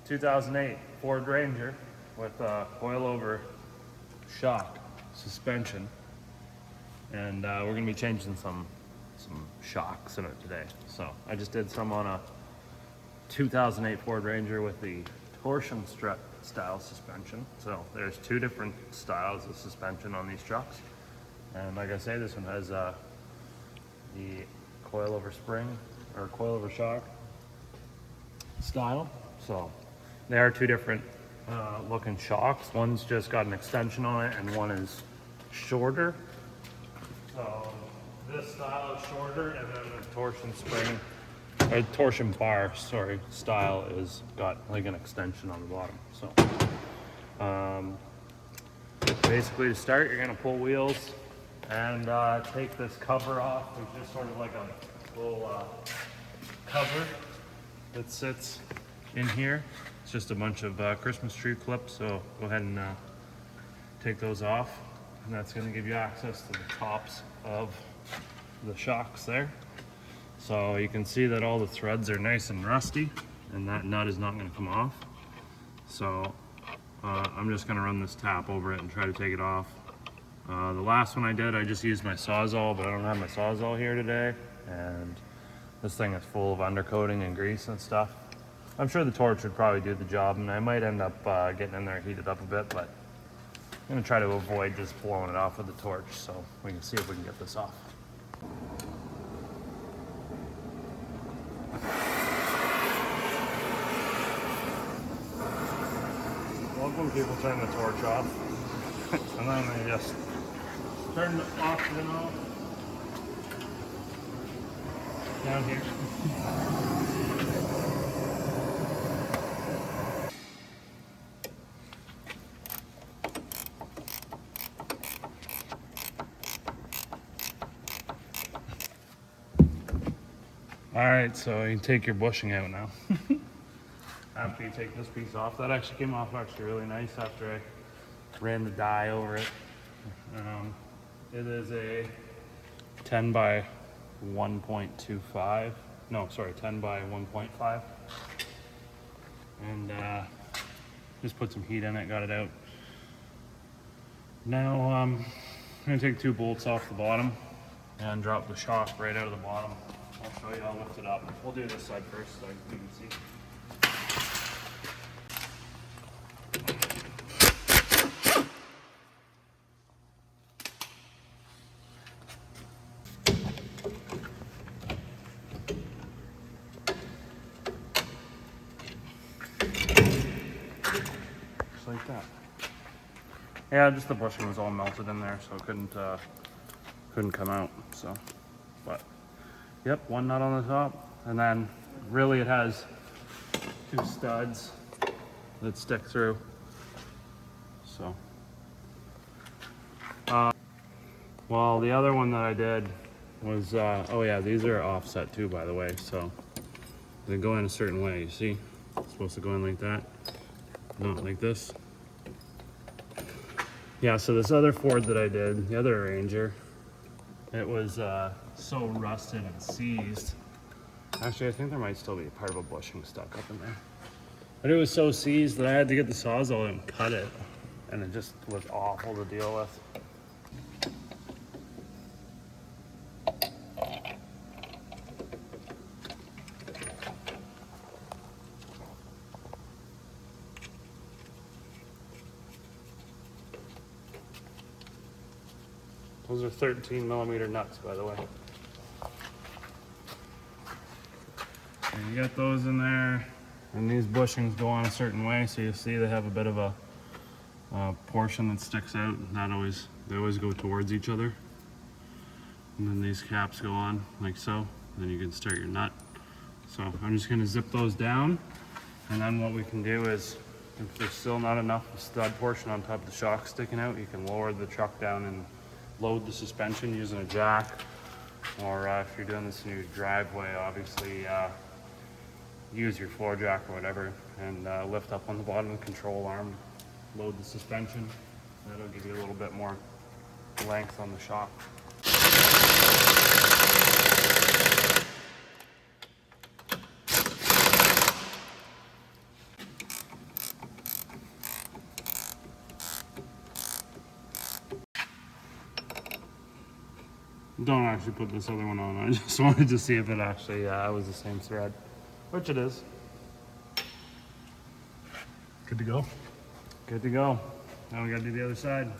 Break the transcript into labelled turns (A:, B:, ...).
A: 2008 Ford Ranger with a coilover shock suspension, and we're gonna be changing some shocks in it today. So I just did some on a 2008 Ford Ranger with the torsion strut style suspension. So there's two different styles of suspension on these trucks, and like I say, this one has the coilover spring or coilover shock style. So they are two different looking shocks. One's just got an extension on it and one is shorter. So this style is shorter, and then the torsion spring or torsion bar, sorry, style is got like an extension on the bottom. So basically to start, you're gonna pull wheels and take this cover off. There's just sort of like a little cover that sits in here. It's just a bunch of Christmas tree clips, so go ahead and take those off, and that's going to give you access to the tops of the shocks there. So you can see that all the threads are nice and rusty, and that nut is not going to come off. So I'm just going to run this tap over it and try to take it off. The last one I did, I just used my Sawzall, but I don't have my Sawzall here today, and this thing is full of undercoating and grease and stuff. I'm sure the torch would probably do the job, and I might end up getting in there, heat it up a bit, but I'm gonna try to avoid just blowing it off with the torch, so we can see if we can get this off. Love when people turn the torch off, and then they just turn the oxygen off down here. All right, so you can take your bushing out now. After you take this piece off, that actually came off really nice after I ran the dye over it. It is a 10 by 1.25. No, sorry, 10 by 1.5. And just put some heat in it, got it out. Now I'm gonna take two bolts off the bottom and drop the shock right out of the bottom. I'll show you how to lift it up. We'll do this side first so you can see. Just like that. Yeah, just the bushing was all melted in there, so it couldn't come out. So, but. Yep, one nut on the top, and then really it has two studs that stick through. So, well, the other one that I did was, oh yeah, these are offset too, by the way. So they go in a certain way. You see, it's supposed to go in like that, not like this. Yeah. So this other Ford that I did, the other Ranger, it was so rusted and seized. Actually, I think there might still be a part of a bushing stuck up in there. But it was so seized that I had to get the Sawzall and cut it. And it just was awful to deal with. Those are 13mm nuts, by the way. And you got those in there, and these bushings go on a certain way, so you see they have a bit of a portion that sticks out. And they always go towards each other. And then these caps go on like so. Then you can start your nut. So I'm just going to zip those down, and then what we can do is, if there's still not enough stud portion on top of the shock sticking out, you can lower the truck down and load the suspension using a jack, or if you're doing this in your driveway, obviously use your floor jack or whatever, and lift up on the bottom of the control arm, load the suspension. That'll give you a little bit more length on the shock. Don't actually put this other one on. I just wanted to see if it actually was the same thread, which it is.
B: Good to go.
A: Good to go. Now we gotta do the other side.